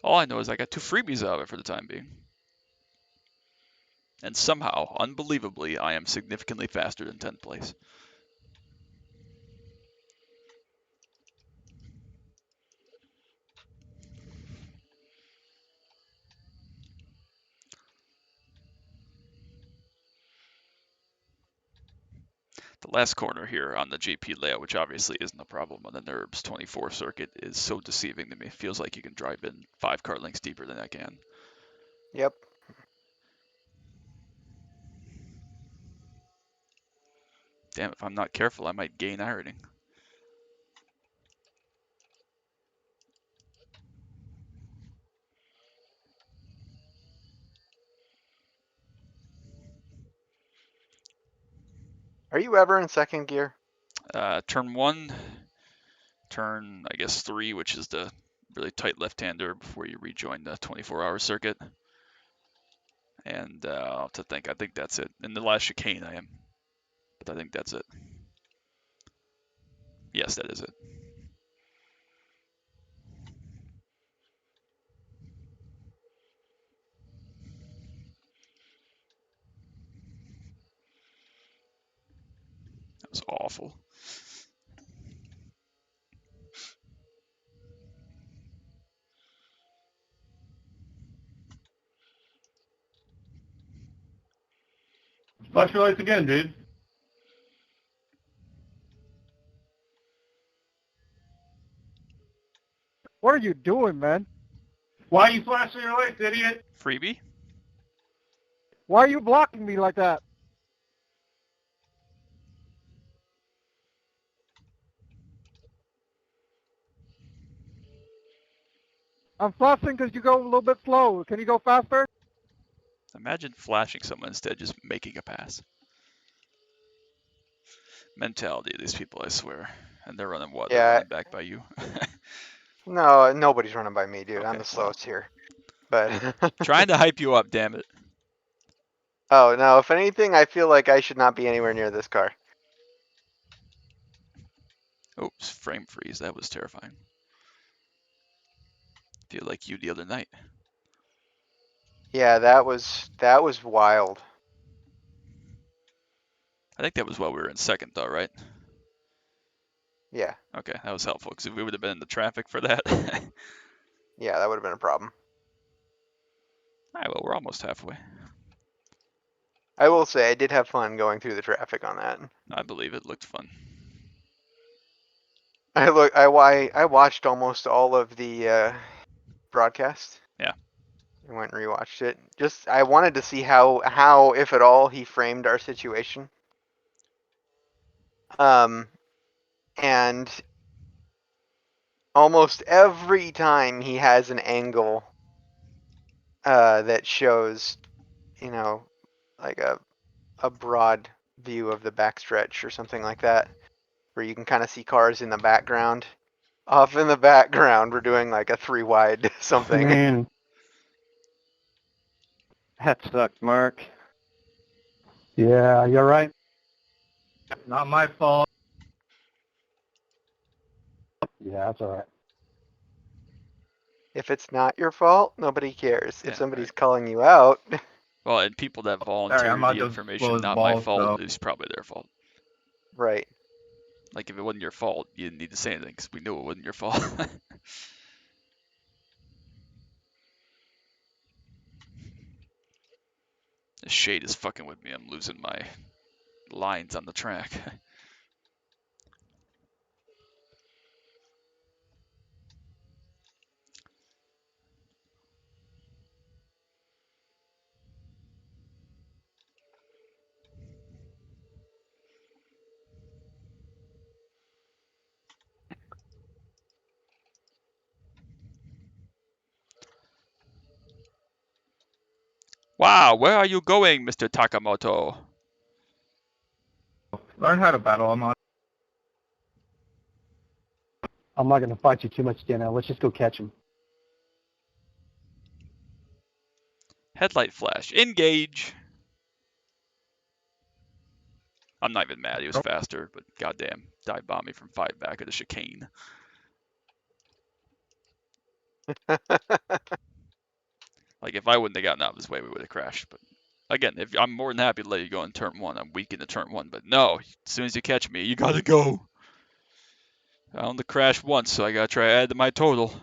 All I know is I got 2 freebies out of it for the time being. And somehow, unbelievably, I am significantly faster than 10th place. The last corner here on the GP layout, which obviously isn't a problem on the Nurbs 24 circuit, is so deceiving to me. It feels like you can drive in 5 car lengths deeper than I can. Yep. Damn, if I'm not careful, I might gain ironing. Are you ever in second gear? Turn 1, turn, I guess, 3, which is the really tight left-hander before you rejoin the 24-hour circuit. And I'll have to think. I think that's it. In the last chicane, I am. But I think that's it. Yes, that is it. That was awful. Flash your lights again, dude. What are you doing, man? Why are you flashing your lights, idiot? Freebie? Why are you blocking me like that? I'm flashing because you go a little bit slow. Can you go faster? Imagine flashing someone instead of just making a pass. Mentality of these people, I swear. And they're running what? They're Yeah. running back by you? No, nobody's running by me, dude. Okay, I'm the well. slowest here. But Trying to hype you up, damn it. oh no, if anything, I feel like I should not be anywhere near this car. Oops, frame freeze. That was terrifying. Feel like you the other night. Yeah, that was wild. I think that was while we were in second, though, right? Yeah. Okay, that was helpful because if we would have been in the traffic for that. Yeah, that would have been a problem. Alright, well, we're almost halfway. I will say I did have fun going through the traffic on that. I believe it looked fun. I watched almost all of the broadcast. Yeah. I went and rewatched it. Just I wanted to see how if at all he framed our situation. And almost every time he has an angle that shows, you know, like a broad view of the backstretch or something like that, where you can kind of see cars in the background. Off in the background, we're doing like a 3 wide something. Man, that sucked, Mark. Yeah, you're right. Not my fault. Yeah, that's all right. If it's not your fault, nobody cares. Yeah, If somebody's right. calling you out, Well, and people that Sorry, I'm volunteer about the to blow information, his not my balls, fault, so. is probably their fault. right. Like, if it wasn't your fault, you didn't need to say anything, because we knew it wasn't your fault. The shade is fucking with me. I'm losing my lines on the track. Wow, where are you going, Mr. Takamoto? Learn how to battle. I'm not going to fight you too much, Dana. Let's just go catch him. Headlight flash. Engage! I'm not even mad. He was faster, but goddamn, dive bomb me from 5 back at the chicane. Like, if I wouldn't have gotten out of his way, we would have crashed. But again, if I'm more than happy to let you go in turn 1. I'm weak into turn 1, but no, as soon as you catch me, you gotta go. I only crashed once, so I gotta try to add to my total.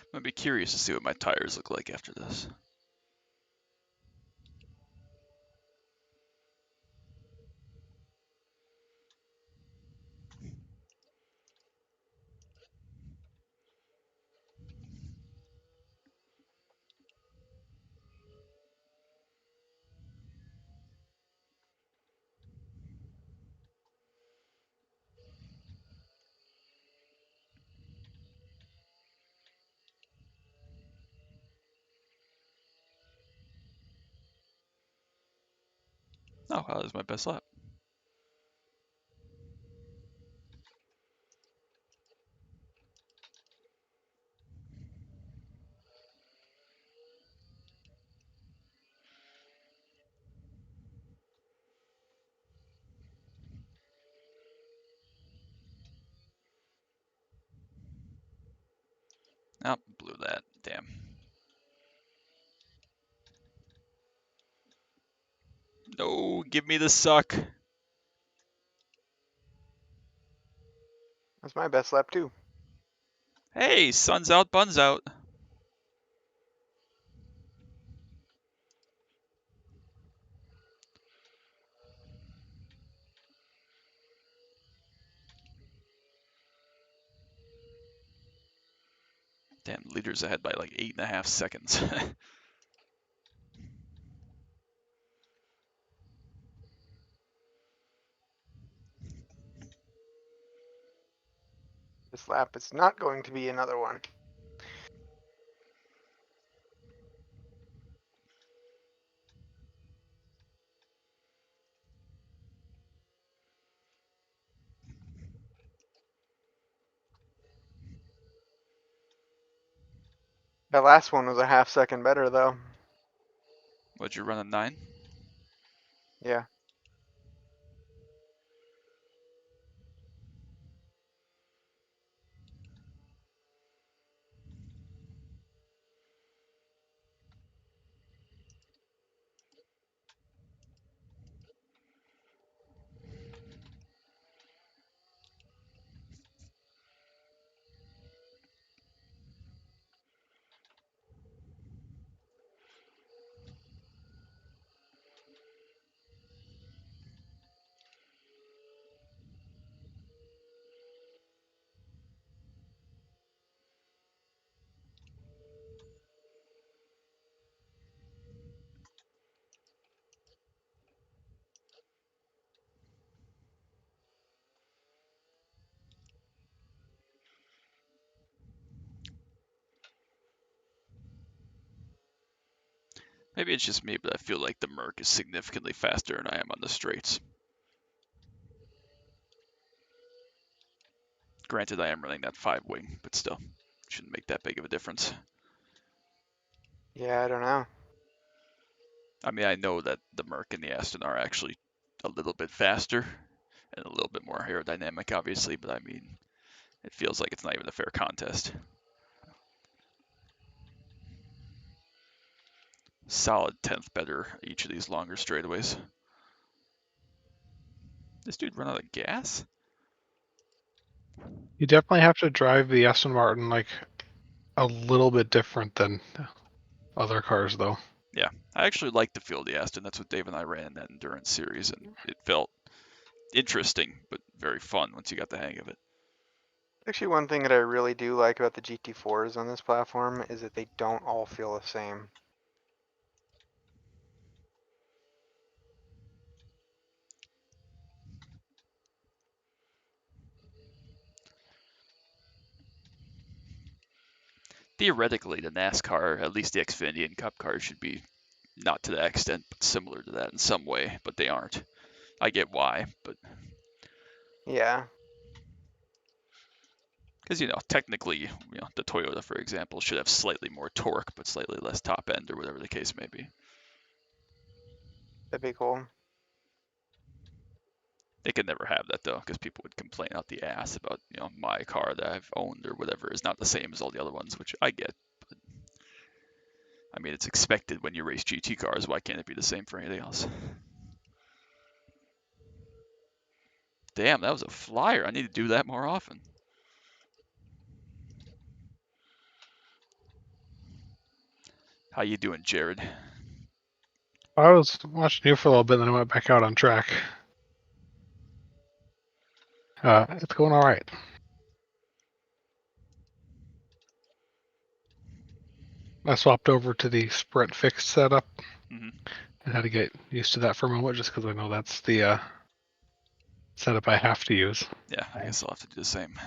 I'm gonna be curious to see what my tires look like after this. Oh, wow, that was my best lap. Oh, blew that. Damn. No, give me the suck. That's my best lap too. Hey, sun's out, bun's out. Damn, leader's ahead by like 8.5 seconds. This lap is not going to be another one. That last one was a half second better though. What'd you run a 9? Yeah. Maybe it's just me, but I feel like the Merc is significantly faster than I am on the straights. Granted, I am running that 5-wing, but still, shouldn't make that big of a difference. Yeah, I don't know. I mean, I know that the Merc and the Aston are actually a little bit faster and a little bit more aerodynamic, obviously, but I mean, it feels like it's not even a fair contest. Solid 10th better each of these longer straightaways. This dude run out of gas? You definitely have to drive the Aston Martin like a little bit different than other cars, though. Yeah, I actually like the feel of the Aston. That's what Dave and I ran in that endurance series, and it felt interesting, but very fun once you got the hang of it. Actually, one thing that I really do like about the GT4s on this platform is that they don't all feel the same. Theoretically, the NASCAR, at least the Xfinity and Cup cars, should be not to that extent, but similar to that in some way, but they aren't. I get why, but Yeah. because technically, the Toyota, for example, should have slightly more torque, but slightly less top end, or whatever the case may be. That'd be cool. They could never have that though, because people would complain out the ass about my car that I've owned or whatever is not the same as all the other ones, which I get. But I mean, it's expected when you race GT cars. Why can't it be the same for anything else? Damn, that was a flyer. I need to do that more often. How you doing, Jared? I was watching you for a little bit, then I went back out on track. It's going all right. I swapped over to the sprint fixed setup Hmm. and had to get used to that for a moment, just because I know that's the setup I have to use. Yeah, I guess I'll have to do the same.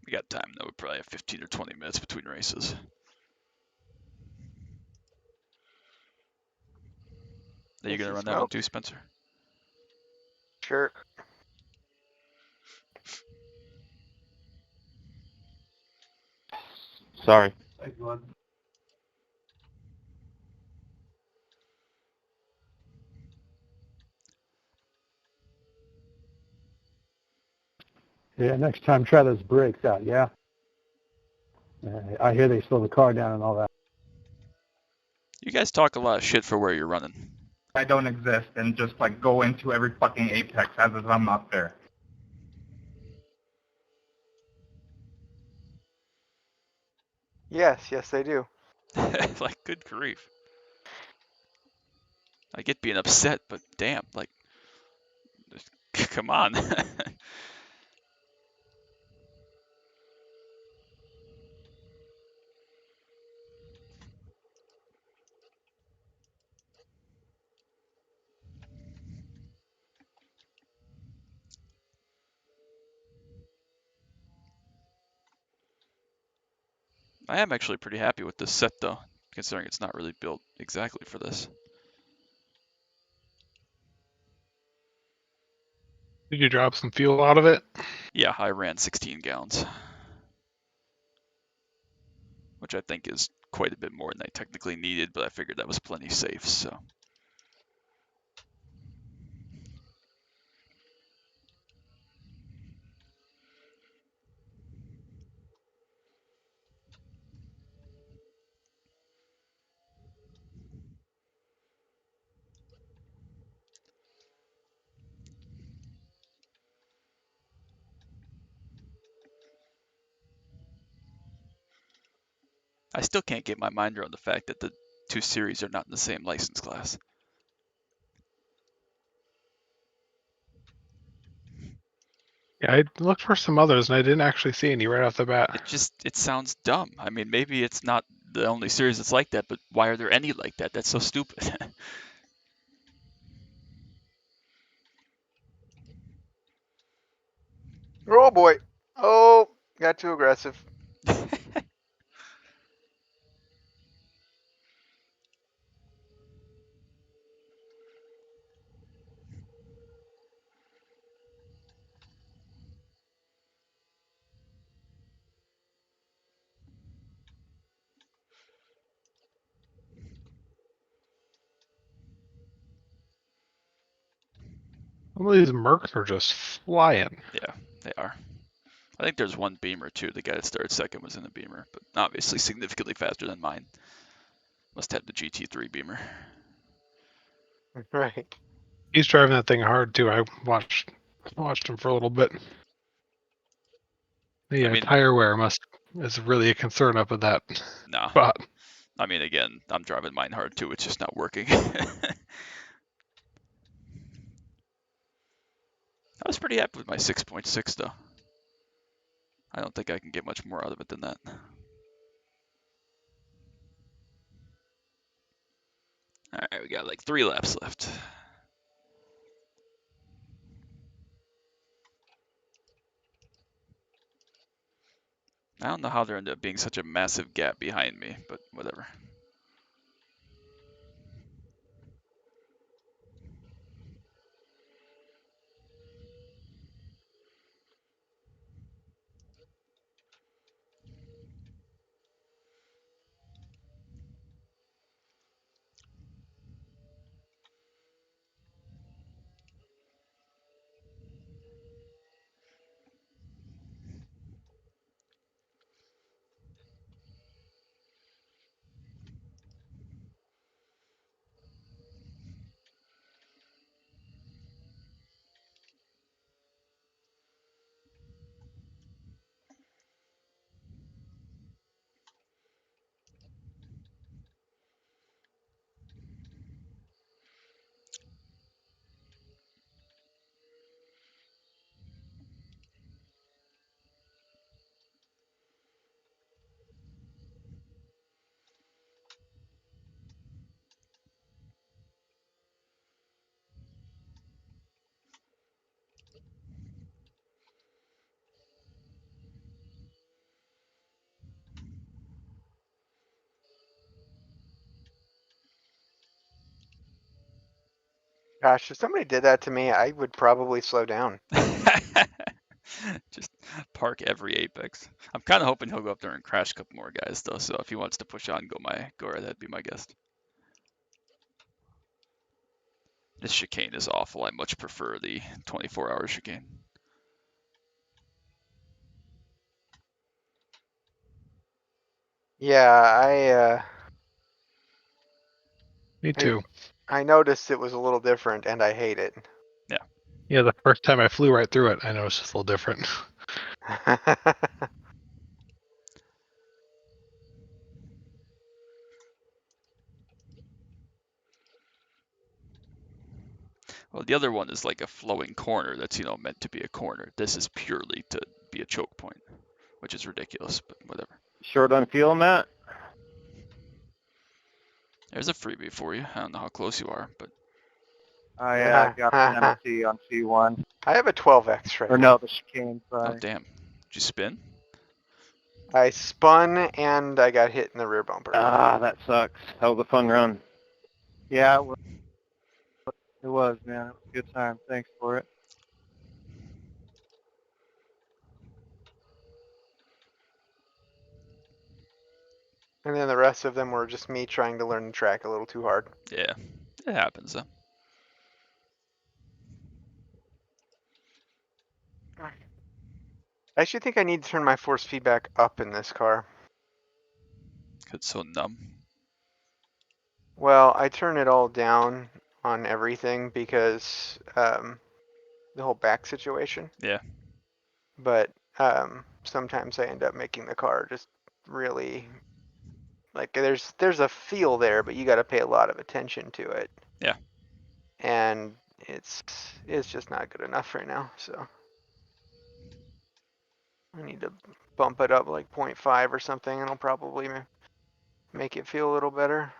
We got time though. We probably have 15 or 20 minutes between races. Are you Is gonna he run that one smoked? too, Spencer? Sure. Sorry. Yeah, next time try those brakes out, yeah? I hear they slow the car down and all that. You guys talk a lot of shit for where you're running. I don't exist and just like go into every fucking apex as if I'm not there. Yes, yes, they do. Like, good grief. I get being upset, but damn, like, come on. I am actually pretty happy with this set though, considering it's not really built exactly for this. Did you drop some fuel out of it? Yeah, I ran 16 gallons, which I think is quite a bit more than I technically needed, but I figured that was plenty safe, so. I still can't get my mind around the fact that the two series are not in the same license class. Yeah, I looked for some others and I didn't actually see any right off the bat. It sounds dumb. I mean, maybe it's not the only series that's like that, but why are there any like that? That's so stupid. Oh boy. Oh, got too aggressive. Some of these Mercs are just flying. Yeah, they are. I think there's one Beamer too. The guy that started second was in a Beamer, but obviously significantly faster than mine. Must have the GT3 Beamer. Right. He's driving that thing hard too. I watched him for a little bit. The I mean, tire wear is really a concern up at that nah. spot. I mean, again, I'm driving mine hard too. It's just not working. I was pretty happy with my 6.6 though. I don't think I can get much more out of it than that. Alright, we got like 3 laps left. I don't know how there ended up being such a massive gap behind me, but whatever. Gosh, if somebody did that to me, I would probably slow down. Just park every apex. I'm kind of hoping he'll go up there and crash a couple more guys though. So if he wants to push on, go right ahead, be my guest. This chicane is awful. I much prefer the 24-hour chicane. Yeah, Me too. I noticed it was a little different, and I hate it. Yeah, the first time I flew right through it, I noticed it's a little different. Well, the other one is like a flowing corner that's, meant to be a corner. This is purely to be a choke point, which is ridiculous, but whatever. Short on fuel, Matt? There's a freebie for you. I don't know how close you are, but I got an MT on C1. I have a 12x right Or now. no, the chicane, oh sorry. damn. Did you spin? I spun and I got hit in the rear bumper. Ah, that sucks. Hell of a fun run. Yeah, it was, man. It was a good time. Thanks for it. And then the rest of them were just me trying to learn the track a little too hard. Yeah, it happens though. I actually think I need to turn my force feedback up in this car. 'Cause it's so numb. Well, I turn it all down on everything because the whole back situation. Yeah. But sometimes I end up making the car just really like there's a feel there, but you got to pay a lot of attention to it. Yeah. And it's just not good enough right now. So I need to bump it up like 0.5 or something, and I'll probably make it feel a little better.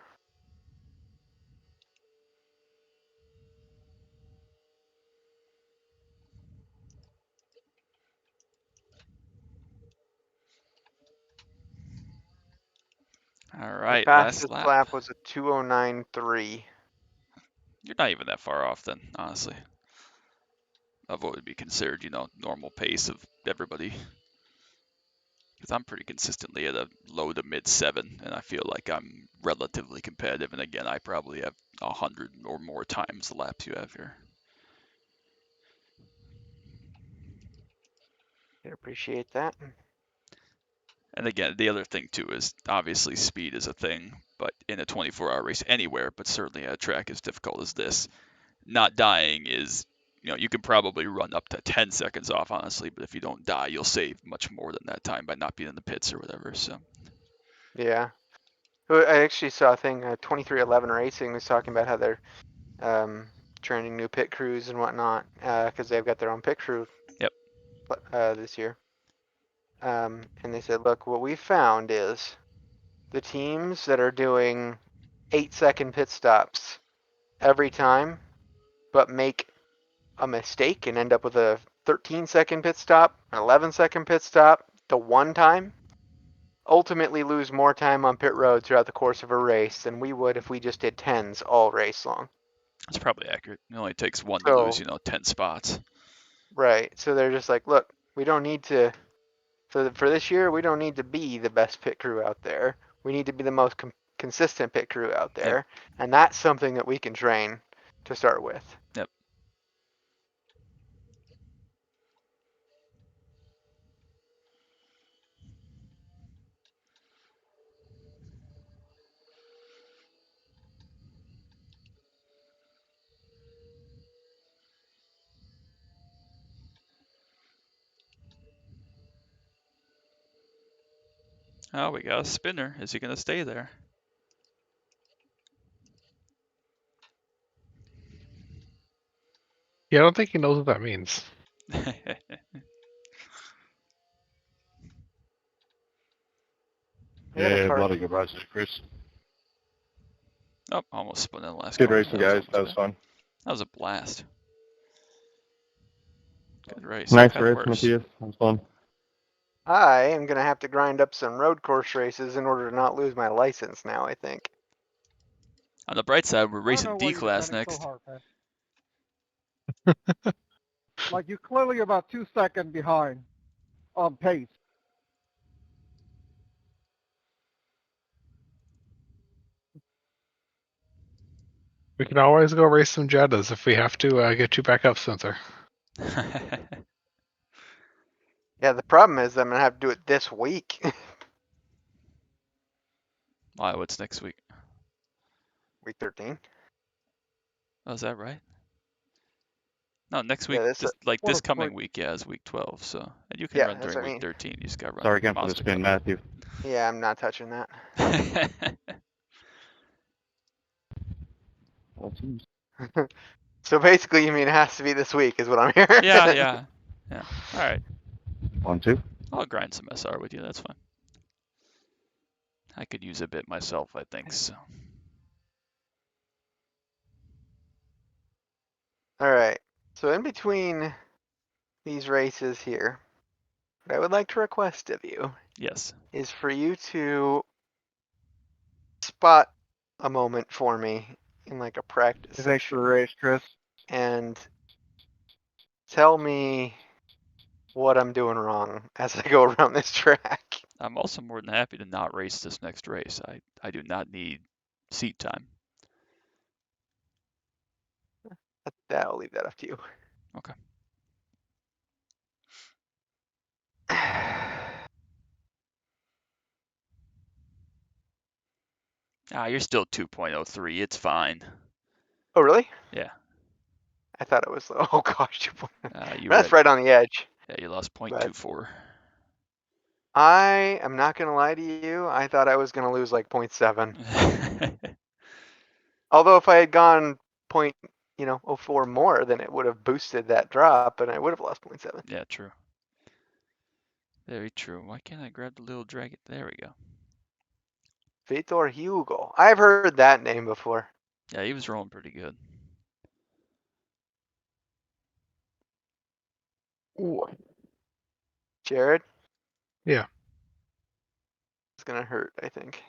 All My right, last fastest lap. lap was a 2:09.3. You're not even that far off then, honestly, of what would be considered, normal pace of everybody. Because I'm pretty consistently at a low to mid 7, and I feel like I'm relatively competitive. And again, I probably have 100 or more times the laps you have here. I appreciate that. And again, the other thing too is obviously speed is a thing, but in a 24-hour race anywhere, but certainly at a track as difficult as this, not dying is, you can probably run up to 10 seconds off, honestly, but if you don't die, you'll save much more than that time by not being in the pits or whatever. So Yeah. I actually saw a thing, 2311 Racing was talking about how they're training new pit crews and whatnot, because they've got their own pit crew Yep. this year. And they said, look, what we found is the teams that are doing 8-second pit stops every time, but make a mistake and end up with a 13-second pit stop, an 11-second pit stop, the one time, ultimately lose more time on pit road throughout the course of a race than we would if we just did 10s all race long. that's probably accurate. It only takes one to lose, So, 10 spots. right. So they're just like, look, we don't need to, for this year, we don't need to be the best pit crew out there. We need to be the most consistent pit crew out Yep. there. And that's something that we can train to start with. Yep. Oh, we got a spinner. Is he going to stay there? Yeah, I don't think he knows what that means. Yeah, bloody good racing, Chris. Oh, almost spun in the last Good corner. racing, guys. That was bad. fun. That was a blast. Good race. Nice I've had race, worse. Matthias. That was fun. I am going to have to grind up some road course races in order to not lose my license now, I think. On the bright side, we're I don't racing know why D you're class grinding so next. hard, man. Like you're clearly about 2 seconds behind on pace. We can always go race some Jettas if we have to get you back up, Spencer. Yeah, the problem is I'm going to have to do it this week. Wow, what's next week? Week 13. Oh, is that right? No, next week, Yeah, this, this What coming week, yeah, is week 12. So, and you can yeah, run that's during what I week mean. 13. You just got to run. Sorry again for the Mazda spin, Cup. Matthew. Yeah, I'm not touching that. So basically, you mean it has to be this week, is what I'm hearing. yeah. All right. 1, 2. I'll grind some SR with you. That's fine. I could use a bit myself, I think. So. All right. So in between these races here, What I would like to request of you Yes. is for you to spot a moment for me in like a practice Thanks for the session race, Chris. and tell me what I'm doing wrong as I go around this track. I'm also more than happy to not race this next race. I do not need seat time. I'll leave that up to you. Okay. You're still 2.03. It's fine. Oh, really? Yeah. I thought it was, oh gosh, You that's read. right on the edge. Yeah, you lost But 0.24. I am not going to lie to you. I thought I was going to lose like 0.7. Although if I had gone point, 04 more, then it would have boosted that drop and I would have lost 0.7. Yeah, true. Very true. Why can't I grab the little dragon? There we go. Vitor Hugo. I've heard that name before. Yeah, he was rolling pretty good. Jared? Yeah. It's going to hurt, I think.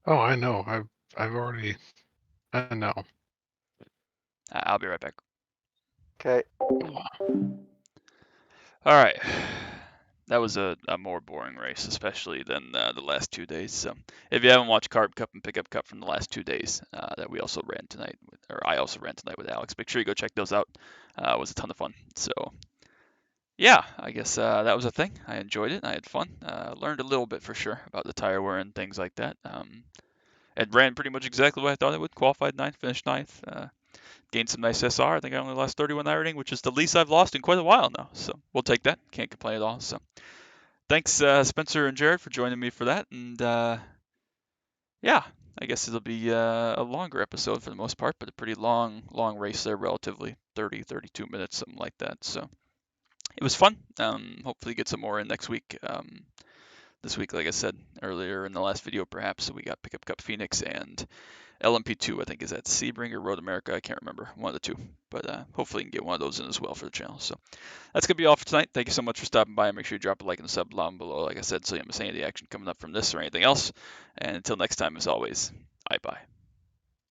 Oh, I know. I've already. I know. I'll be right back. Okay. All right. That was a more boring race, especially than the last 2 days. So if you haven't watched Carb Cup and Pickup Cup from the last 2 days that we also ran tonight, or I also ran tonight with Alex, make sure you go check those out. It was a ton of fun. So yeah, I guess that was a thing. I enjoyed it. I had fun. Learned a little bit for sure about the tire wear and things like that. It ran pretty much exactly what I thought it would. Qualified 9th, finished 9th. Gained some nice SR. I think I only lost 31 iRacing, which is the least I've lost in quite a while now. So we'll take that. Can't complain at all. So thanks, Spencer and Jared, for joining me for that. And yeah, I guess it'll be a longer episode for the most part, but a pretty long race there, relatively 30, 32 minutes, something like that. So it was fun. Hopefully get some more in next week. This week, like I said earlier in the last video, perhaps, so we got Pickup Cup Phoenix and LMP2, I think, is at Sebring or Road America. I can't remember. One of the two. But hopefully you can get one of those in as well for the channel. So that's going to be all for tonight. Thank you so much for stopping by. Make sure you drop a like and a sub down below, like I said, so you don't miss any of the action coming up from this or anything else. And until next time, as always, bye-bye.